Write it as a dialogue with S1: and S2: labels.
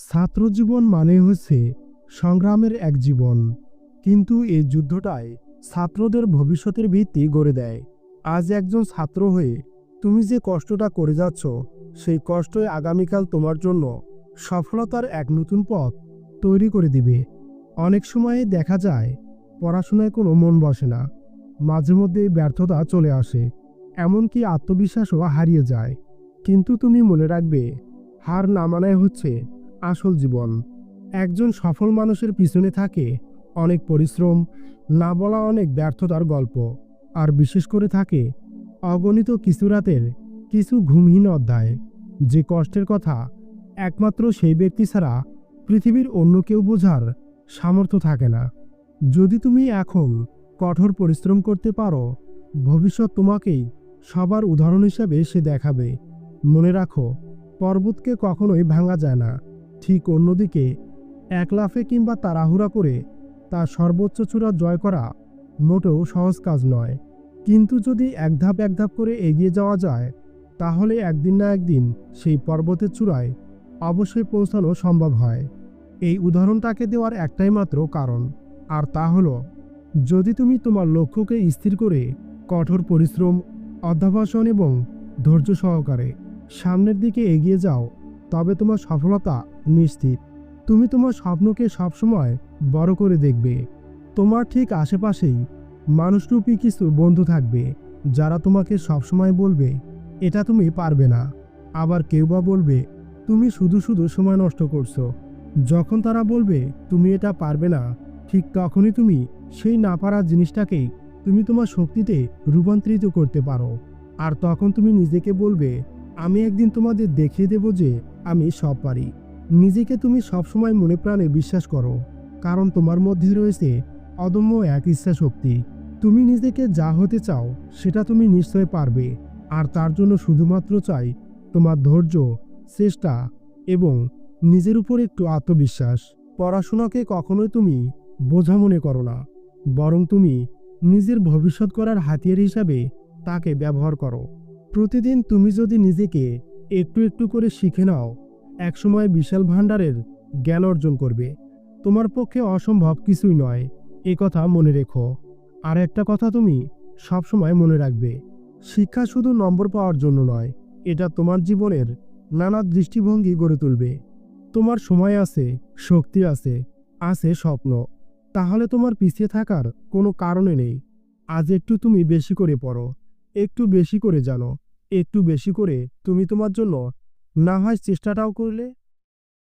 S1: ছাত্রজীবন মানে হচ্ছে সংগ্রামের এক জীবন, কিন্তু এই যুদ্ধটাই ছাত্রদের ভবিষ্যতের ভিত্তি গড়ে দেয়। আজ একজন ছাত্র হয়ে তুমি যে কষ্টটা করে যাচ্ছ, সেই কষ্টই আগামীকাল তোমার জন্য সফলতার এক নতুন পথ তৈরি করে দিবে। অনেক সময় দেখা যায় পড়াশোনায় কোনো মন বসে না, মাঝে মধ্যে ব্যর্থতা চলে আসে, এমনকি আত্মবিশ্বাসও হারিয়ে যায়। কিন্তু তুমি মনে রাখবে, হার না মানাই হচ্ছে আসল জীবন। একজন সফল মানুষের পিছনে থাকে অনেক পরিশ্রম, না বলা অনেক ব্যর্থতার গল্প, আর বিশেষ করে থাকে অগণিত কিছু রাতের কিছু ঘুমহীন অধ্যায়, যে কষ্টের কথা একমাত্র সেই ব্যক্তি ছাড়া পৃথিবীর অন্য কেউ বোঝার সামর্থ্য থাকে না। যদি তুমি এখন কঠোর পরিশ্রম করতে পারো, ভবিষ্যৎ তোমাকেই সবার উদাহরণ হিসাবে সে দেখাবে। মনে রাখো, পর্বতকে কখনোই ভাঙা যায় না, ঠিক অন্যদিকে এক লাফে কিংবা তাড়াহুড়া করে তার সর্বোচ্চ চূড়া জয় করা মোটেও সহজ কাজ নয়। কিন্তু যদি এক ধাপ করে এগিয়ে যাওয়া যায়, তাহলে একদিন না একদিন সেই পর্বতের চূড়ায় অবশ্যই পৌঁছানো সম্ভব হয়। এই উদাহরণটাকে দেওয়ার একটাই মাত্র কারণ, আর তা হলো, যদি তুমি তোমার লক্ষ্যকে স্থির করে কঠোর পরিশ্রম, অধ্যবসায় এবং ধৈর্য সহকারে সামনের দিকে এগিয়ে যাও, তবে তোমার সফলতা নিশ্চিত। তুমি তোমার স্বপ্নকে সবসময় বড় করে দেখবে। তোমার ঠিক আশেপাশেই মানুষরূপী কিছু বন্ধু থাকবে, যারা তোমাকে সবসময় বলবে এটা তুমি পারবে না। আবার কেউ বা বলবে তুমি শুধু সময় নষ্ট করছো। যখন তারা বলবে তুমি এটা পারবে না, ঠিক তখনই তুমি সেই না পারার জিনিসটাকেই তুমি তোমার শক্তিতে রূপান্তরিত করতে পারো। আর তখন তুমি নিজেকে বলবে, আমি একদিন তোমাদের দেখিয়ে দেব যে আমি সব পারি। নিজেকে তুমি সবসময় মনে প্রাণে বিশ্বাস করো, কারণ তোমার মধ্যে রয়েছে অদম্য এক ইচ্ছা শক্তি। তুমি নিজেকে যা হতে চাও সেটা তুমি নিশ্চয় পারবে, আর তার জন্য শুধুমাত্র চাই তোমার ধৈর্য, চেষ্টা এবং নিজের উপর একটু আত্মবিশ্বাস। পড়াশোনাকে কখনোই তুমি বোঝা মনে করো না, বরং তুমি নিজের ভবিষ্যৎ করার হাতিয়ার হিসাবে তাকে ব্যবহার করো। প্রতিদিন তুমি যদি নিজেকে একটু করে শিখে নাও, একসময় বিশাল ভাণ্ডারের জ্ঞান অর্জন করবে। তোমার পক্ষে অসম্ভব কিছুই নয়, এ কথা মনে রেখো। আর একটা কথা তুমি সবসময় মনে রাখবে, শিক্ষা শুধু নম্বর পাওয়ার জন্য নয়, এটা তোমার জীবনের নানা দৃষ্টিভঙ্গি গড়ে তুলবে। তোমার সময় আছে, শক্তি আছে, আছে স্বপ্ন, তাহলে তোমার পিছিয়ে থাকার কোনো কারণে নেই। আজ একটু তুমি বেশি করে পড়ো, একটু বেশি করে জানো, একটু বেশি করে তুমি তোমার জন্য না হয় চেষ্টাটাও করলে।